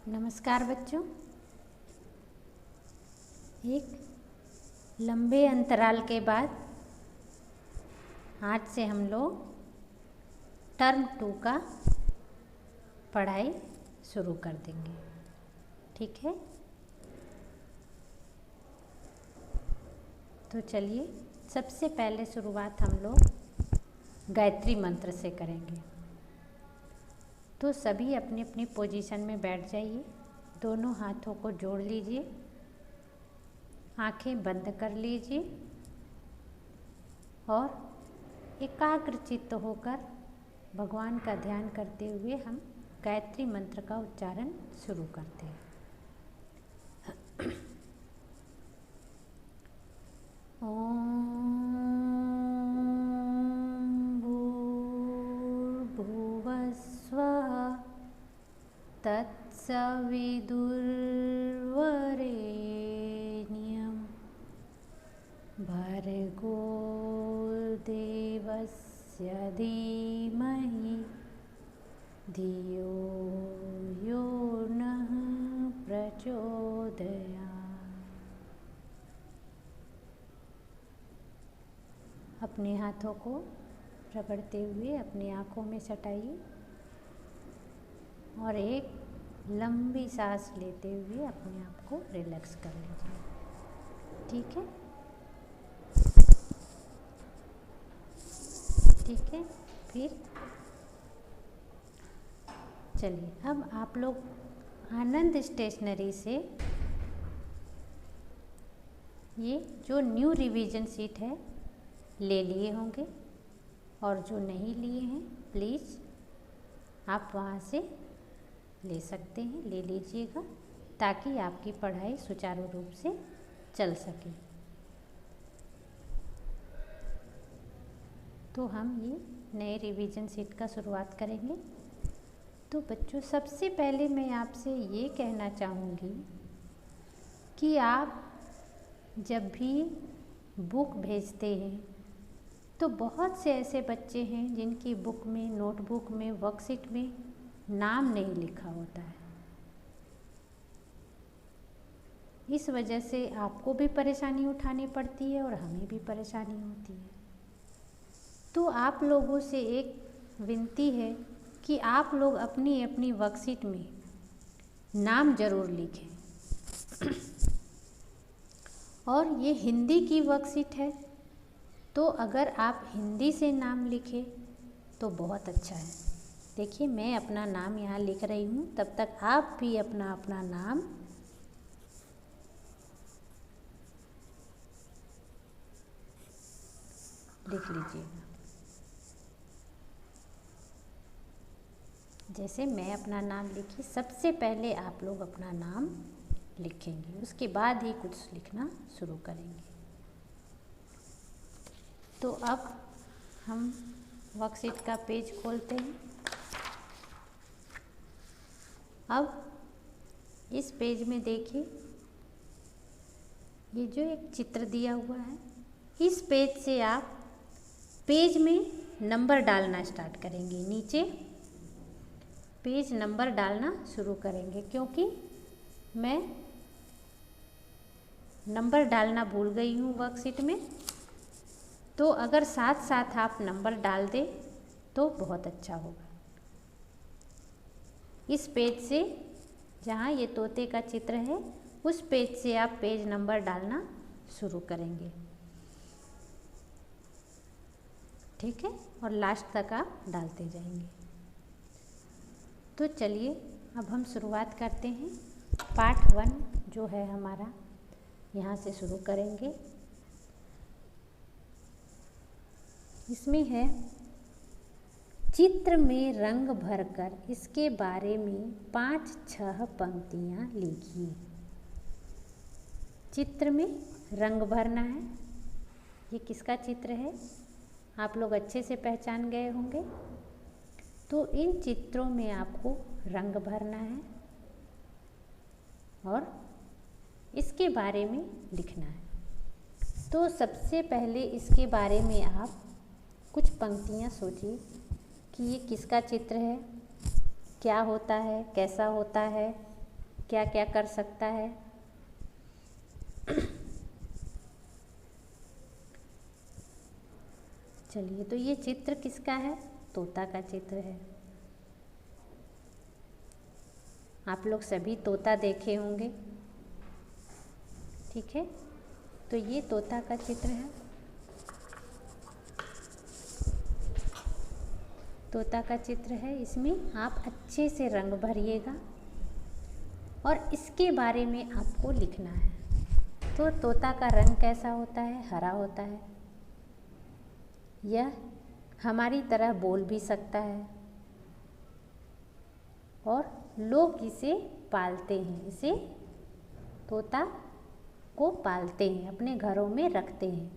नमस्कार बच्चों। एक लंबे अंतराल के बाद आज से हम लोग टर्म 2 का पढ़ाई शुरू कर देंगे। ठीक है, तो चलिए सबसे पहले शुरुआत हम लोग गायत्री मंत्र से करेंगे। तो सभी अपनी अपनी पोजीशन में बैठ जाइए, दोनों हाथों को जोड़ लीजिए, आंखें बंद कर लीजिए और एकाग्रचित्त होकर भगवान का ध्यान करते हुए हम गायत्री मंत्र का उच्चारण शुरू करते हैं। तत्सविदुर्वरेण्यं भर्गो देवस्य धीमहि धियो यो नः प्रचोदयात्। अपने हाथों को रगड़ते हुए अपनी आँखों में सटाइए और एक लंबी सांस लेते हुए अपने आप को रिलैक्स कर लीजिए। ठीक है, ठीक है। फिर चलिए, अब आप लोग आनंद स्टेशनरी से ये जो न्यू रिवीजन शीट है ले लिए होंगे, और जो नहीं लिए हैं प्लीज़ आप वहाँ से ले सकते हैं, ले लीजिएगा ताकि आपकी पढ़ाई सुचारू रूप से चल सके। तो हम ये नए रिवीजन शीट का शुरुआत करेंगे। तो बच्चों, सबसे पहले मैं आपसे ये कहना चाहूँगी कि आप जब भी बुक भेजते हैं तो बहुत से ऐसे बच्चे हैं जिनकी बुक में, नोटबुक में, वर्कशीट में नाम नहीं लिखा होता है। इस वजह से आपको भी परेशानी उठानी पड़ती है और हमें भी परेशानी होती है। तो आप लोगों से एक विनती है कि आप लोग अपनी अपनी वर्कशीट में नाम ज़रूर लिखें। और ये हिंदी की वर्कशीट है, तो अगर आप हिंदी से नाम लिखें तो बहुत अच्छा है। देखिए, मैं अपना नाम यहाँ लिख रही हूँ, तब तक आप भी अपना अपना नाम लिख लीजिएगा। जैसे मैं अपना नाम लिखी, सबसे पहले आप लोग अपना नाम लिखेंगे, उसके बाद ही कुछ लिखना शुरू करेंगे। तो अब हम वर्कशीट का पेज खोलते हैं। अब इस पेज में देखिए, ये जो एक चित्र दिया हुआ है, इस पेज से आप पेज में नंबर डालना स्टार्ट करेंगे। नीचे पेज नंबर डालना शुरू करेंगे, क्योंकि मैं नंबर डालना भूल गई हूँ वर्कशीट में। तो अगर साथ साथ आप नंबर डाल दें तो बहुत अच्छा होगा। इस पेज से, जहाँ ये तोते का चित्र है, उस पेज से आप पेज नंबर डालना शुरू करेंगे। ठीक है, और लास्ट तक आप डालते जाएंगे। तो चलिए, अब हम शुरुआत करते हैं। पार्ट 1 जो है हमारा, यहाँ से शुरू करेंगे। इसमें है, चित्र में रंग भरकर इसके बारे में 5-6 पंक्तियाँ लिखिए। चित्र में रंग भरना है। ये किसका चित्र है आप लोग अच्छे से पहचान गए होंगे। तो इन चित्रों में आपको रंग भरना है और इसके बारे में लिखना है। तो सबसे पहले इसके बारे में आप कुछ पंक्तियाँ सोचिए कि ये किसका चित्र है, क्या होता है, कैसा होता है, क्या क्या कर सकता है। चलिए, तो ये चित्र किसका है? तोता का चित्र है। आप लोग सभी तोता देखे होंगे, ठीक है। तो ये तोता का चित्र है। तोता का चित्र है, इसमें आप अच्छे से रंग भरिएगा और इसके बारे में आपको लिखना है। तो तोता का रंग कैसा होता है? हरा होता है। यह हमारी तरह बोल भी सकता है और लोग इसे पालते हैं। इसे तोता को पालते हैं, अपने घरों में रखते हैं।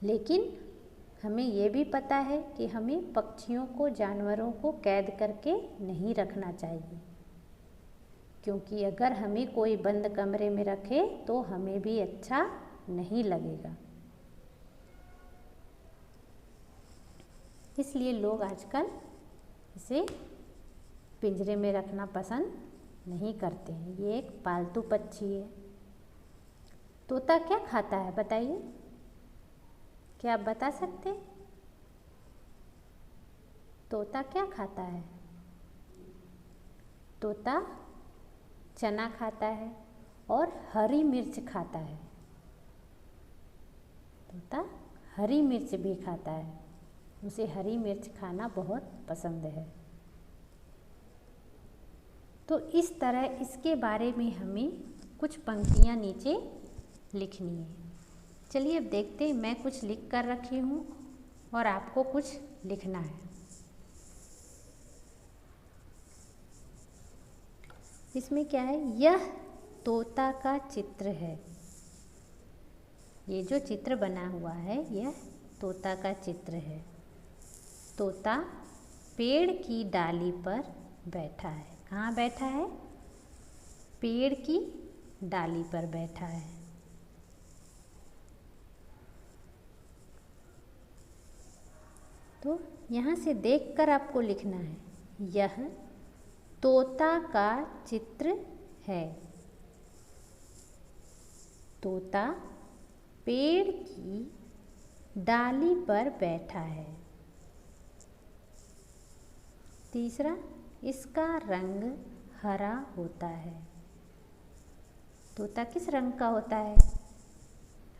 लेकिन हमें ये भी पता है कि हमें पक्षियों को, जानवरों को कैद करके नहीं रखना चाहिए, क्योंकि अगर हमें कोई बंद कमरे में रखे तो हमें भी अच्छा नहीं लगेगा। इसलिए लोग आजकल इसे पिंजरे में रखना पसंद नहीं करते हैं। ये एक पालतू पक्षी है। तोता क्या खाता है बताइए? क्या आप बता सकते हैं? तोता क्या खाता है? तोता चना खाता है और हरी मिर्च खाता है। तोता हरी मिर्च भी खाता है। उसे हरी मिर्च खाना बहुत पसंद है। तो इस तरह इसके बारे में हमें कुछ पंक्तियाँ नीचे लिखनी है। चलिए अब देखते हैं। मैं कुछ लिख कर रखी हूँ और आपको कुछ लिखना है। इसमें क्या है? यह तोता का चित्र है। ये जो चित्र बना हुआ है यह तोता का चित्र है। तोता पेड़ की डाली पर बैठा है। कहाँ बैठा है? पेड़ की डाली पर बैठा है। तो यहाँ से देखकर आपको लिखना है, यह तोता का चित्र है। तोता पेड़ की डाली पर बैठा है। तीसरा, इसका रंग हरा होता है। तोता किस रंग का होता है?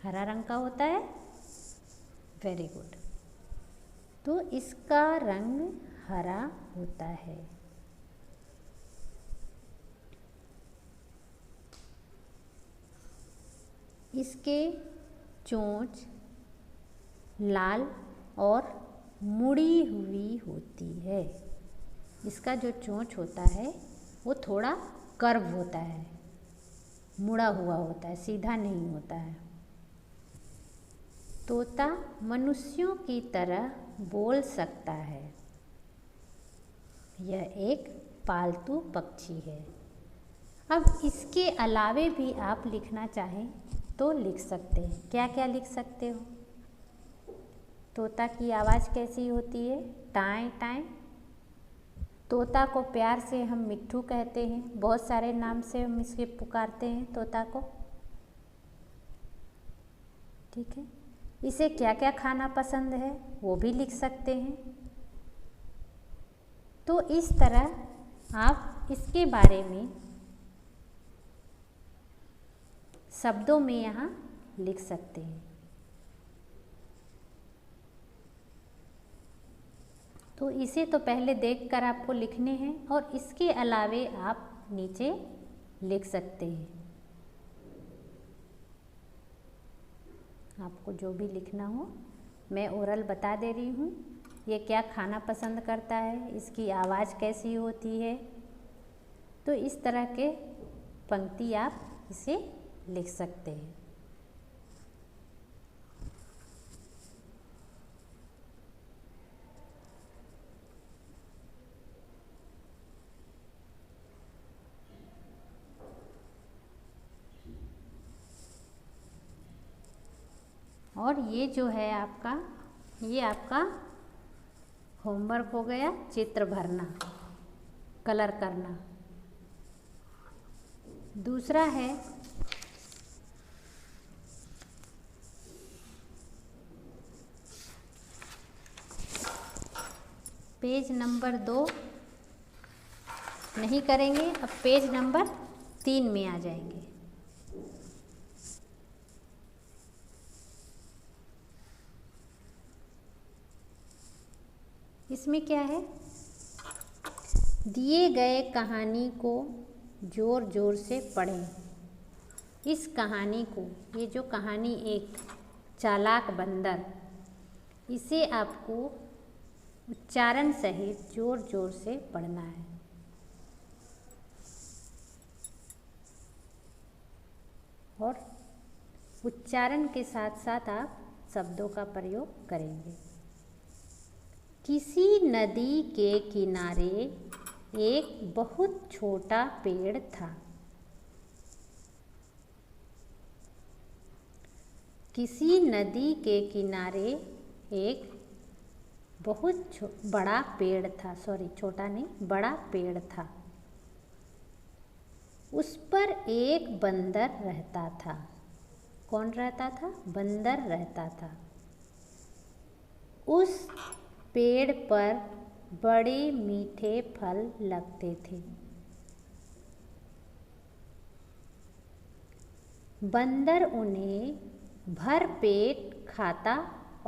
हरा रंग का होता है। Very good. तो इसका रंग हरा होता है। इसके चोंच लाल और मुड़ी हुई होती है। इसका जो चोंच होता है वो थोड़ा कर्व होता है, मुड़ा हुआ होता है, सीधा नहीं होता है। तोता मनुष्यों की तरह बोल सकता है। यह एक पालतू पक्षी है। अब इसके अलावे भी आप लिखना चाहें तो लिख सकते हैं। क्या क्या लिख सकते हो? तोता की आवाज़ कैसी होती है? टाएं टाएं। तोता को प्यार से हम मिट्ठू कहते हैं। बहुत सारे नाम से हम इसके पुकारते हैं तोता को, ठीक है। इसे क्या क्या खाना पसंद है वो भी लिख सकते हैं। तो इस तरह आप इसके बारे में शब्दों में यहाँ लिख सकते हैं। तो इसे तो पहले देखकर आपको लिखने हैं और इसके अलावे आप नीचे लिख सकते हैं। आपको जो भी लिखना हो, मैं ओरल बता दे रही हूँ। ये क्या खाना पसंद करता है, इसकी आवाज़ कैसी होती है। तो इस तरह के पंक्ति आप इसे लिख सकते हैं। और ये जो है आपका, ये आपका होमवर्क हो गया, चित्र भरना, कलर करना। दूसरा है पेज नंबर 2 नहीं करेंगे, अब पेज नंबर 3 में आ जाएंगे। इसमें क्या है, दिए गए कहानी को ज़ोर ज़ोर से पढ़ें। इस कहानी को, ये जो कहानी एक चालाक बंदर, इसे आपको उच्चारण सहित ज़ोर ज़ोर से पढ़ना है। और उच्चारण के साथ साथ आप शब्दों का प्रयोग करेंगे। किसी नदी के किनारे एक बहुत छोटा पेड़ था। किसी नदी के किनारे एक बहुत बड़ा पेड़ था, सॉरी छोटा नहीं, बड़ा पेड़ था। उस पर एक बंदर रहता था। कौन रहता था? बंदर रहता था। उस पेड़ पर बड़े मीठे फल लगते थे। बंदर उन्हें भर पेट खाता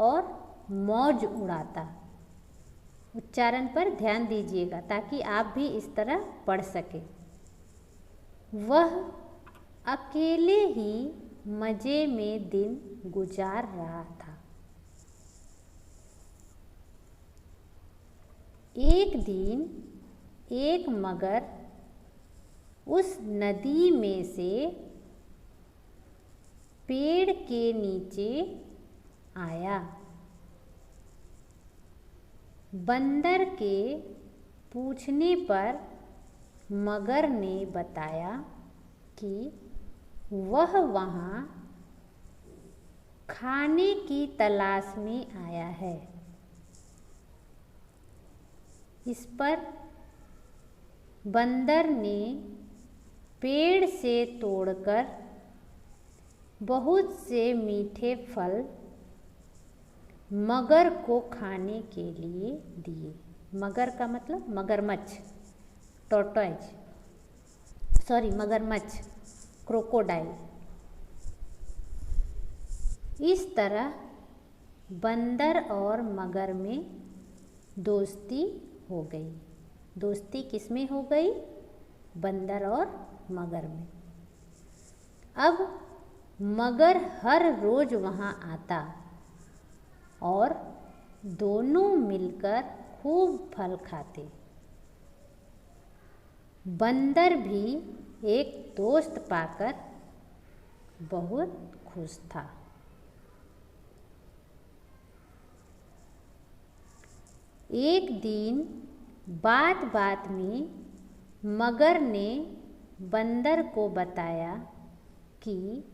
और मौज उड़ाता। उच्चारण पर ध्यान दीजिएगा ताकि आप भी इस तरह पढ़ सकें। वह अकेले ही मज़े में दिन गुजार रहा था। एक दिन एक मगर उस नदी में से पेड़ के नीचे आया। बंदर के पूछने पर मगर ने बताया कि वह वहाँ खाने की तलाश में आया है। इस पर बंदर ने पेड़ से तोड़कर बहुत से मीठे फल मगर को खाने के लिए दिए। मगर का मतलब मगरमच्छ, टॉर्टोइज, सॉरी मगरमच्छ, क्रोकोडाइल। इस तरह बंदर और मगर में दोस्ती हो गई। दोस्ती किसमें हो गई? बंदर और मगर में। अब मगर हर रोज़ वहाँ आता और दोनों मिलकर खूब फल खाते। बंदर भी एक दोस्त पाकर बहुत खुश था। एक दिन बात बात में मगर ने बंदर को बताया कि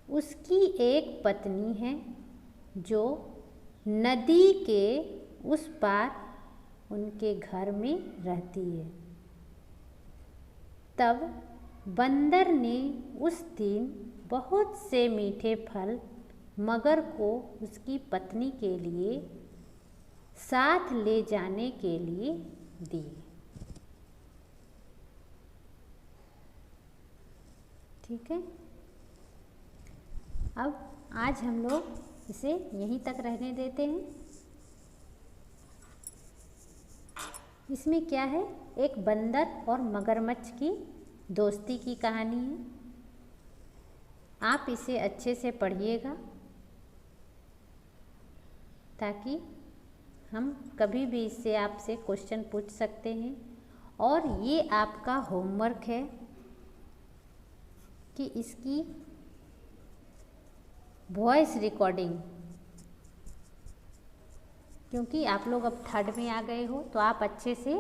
उसकी एक पत्नी है जो नदी के उस पार उनके घर में रहती है। तब बंदर ने उस दिन बहुत से मीठे फल मगर को उसकी पत्नी के लिए साथ ले जाने के लिए दिए। ठीक है, अब आज हम लोग इसे यहीं तक रहने देते हैं। इसमें क्या है, एक बंदर और मगरमच्छ की दोस्ती की कहानी है। आप इसे अच्छे से पढ़िएगा ताकि हम कभी भी इससे आपसे क्वेश्चन पूछ सकते हैं। और ये आपका होमवर्क है कि इसकी वॉइस रिकॉर्डिंग, क्योंकि आप लोग अब 3rd में आ गए हो तो आप अच्छे से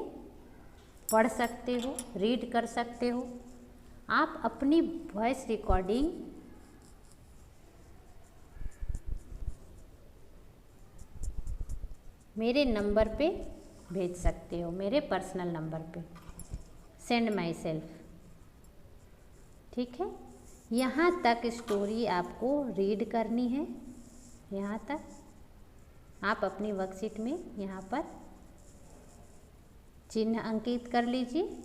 पढ़ सकते हो, रीड कर सकते हो। आप अपनी वॉइस रिकॉर्डिंग मेरे नंबर पे भेज सकते हो, मेरे पर्सनल नंबर पे, सेंड माई सेल्फ। ठीक है, यहाँ तक स्टोरी आपको रीड करनी है। यहाँ तक आप अपनी वर्कशीट में यहाँ पर चिन्ह अंकित कर लीजिए।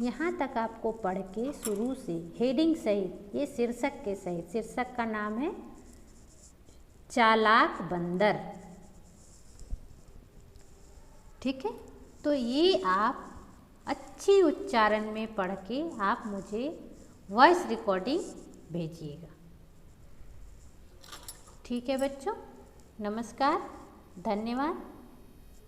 यहाँ तक आपको पढ़ के शुरू से हेडिंग सहित, ये शीर्षक के सहित, शीर्षक का नाम है चालाक बंदर। ठीक है, तो ये आप अच्छी उच्चारण में पढ़ के आप मुझे वॉइस रिकॉर्डिंग भेजिएगा। ठीक है बच्चों, नमस्कार, धन्यवाद।